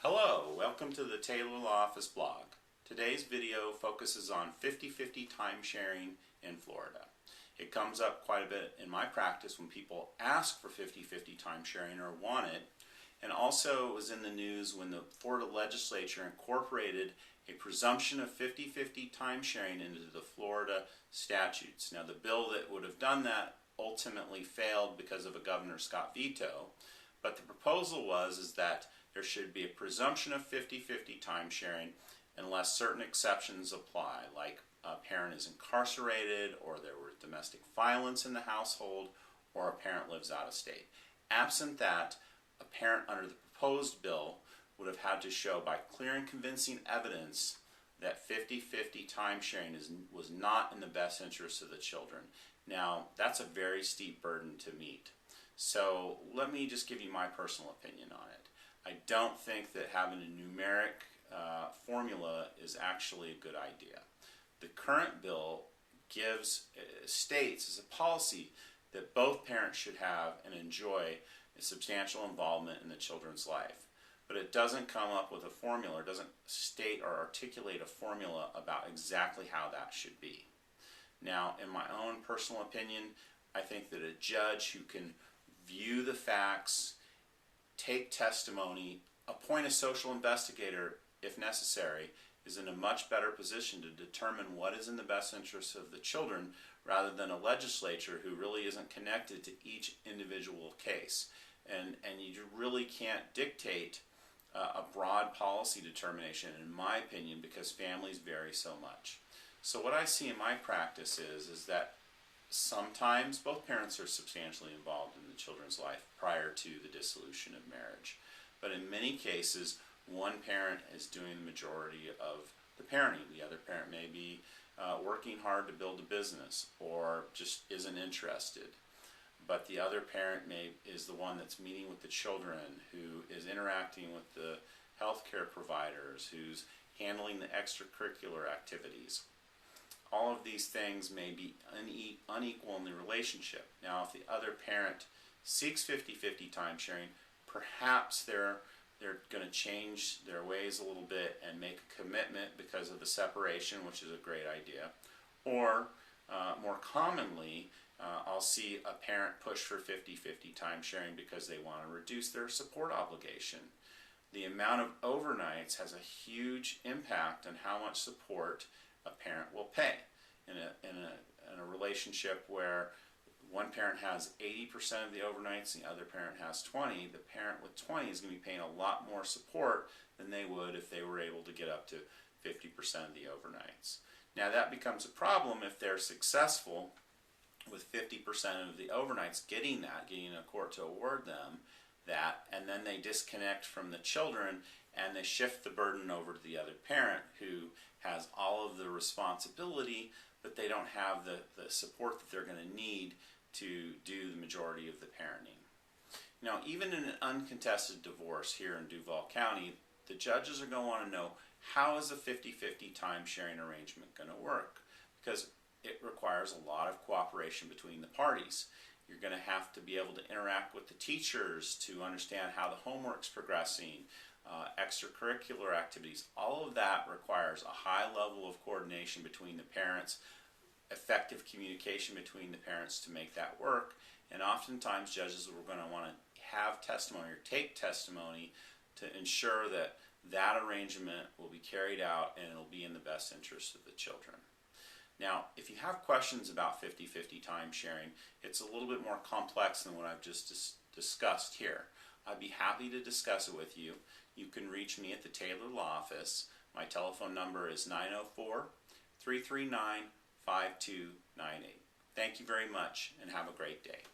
Hello, welcome to the Taylor Law Office blog. Today's video focuses on 50-50 timesharing in Florida. It comes up quite a bit in my practice when people ask for 50-50 timesharing or want it, and also it was in the news when the Florida legislature incorporated a presumption of 50-50 timesharing into the Florida statutes. Now the bill that would have done that ultimately failed because of a Governor Scott veto, but the proposal was that there should be a presumption of 50-50 timesharing unless certain exceptions apply, like a parent is incarcerated, or there was domestic violence in the household, or a parent lives out of state. Absent that, a parent under the proposed bill would have had to show by clear and convincing evidence that 50-50 timesharing was not in the best interest of the children. Now, that's a very steep burden to meet. So let me just give you my personal opinion on it. I don't think that having a numeric formula is actually a good idea. The current bill states as a policy that both parents should have and enjoy a substantial involvement in the children's life. But it doesn't come up with a formula, it doesn't state or articulate a formula about exactly how that should be. Now, in my own personal opinion, I think that a judge who can view the facts, take testimony, appoint a social investigator if necessary, is in a much better position to determine what is in the best interest of the children rather than a legislature who really isn't connected to each individual case. And you really can't dictate a broad policy determination, in my opinion, because families vary so much. So what I see in my practice is that sometimes both parents are substantially involved in the children's life prior to the dissolution of marriage. But in many cases, one parent is doing the majority of the parenting. The other parent may be working hard to build a business or just isn't interested. But the other parent is the one that's meeting with the children, who is interacting with the healthcare providers, who's handling the extracurricular activities. All of these things may be unequal in the relationship. Now, if the other parent seeks 50-50 timesharing, perhaps they're going to change their ways a little bit and make a commitment because of the separation, which is a great idea. Or, more commonly, I'll see a parent push for 50-50 timesharing because they want to reduce their support obligation. The amount of overnights has a huge impact on how much support a parent will pay. In a relationship where one parent has 80% of the overnights and the other parent has 20, the parent with 20 is going to be paying a lot more support than they would if they were able to get up to 50% of the overnights. Now that becomes a problem if they're successful with 50% of the overnights getting a court to award them that, and then they disconnect from the children and they shift the burden over to the other parent who has all of the responsibility, but they don't have the support that they're going to need to do the majority of the parenting. Now, even in an uncontested divorce here in Duval County, the judges are going to want to know, how is a 50-50 time-sharing arrangement going to work? Because it requires a lot of cooperation between the parties. You're going to have to be able to interact with the teachers to understand how the homework's progressing, extracurricular activities. All of that requires a high level of coordination between the parents, effective communication between the parents to make that work, and oftentimes judges are going to want to have testimony or take testimony to ensure that that arrangement will be carried out and it'll be in the best interest of the children. Now, if you have questions about 50-50 timesharing, it's a little bit more complex than what I've just discussed here. I'd be happy to discuss it with you. You can reach me at the Taylor Law Office. My telephone number is 904-339-5298. Thank you very much and have a great day.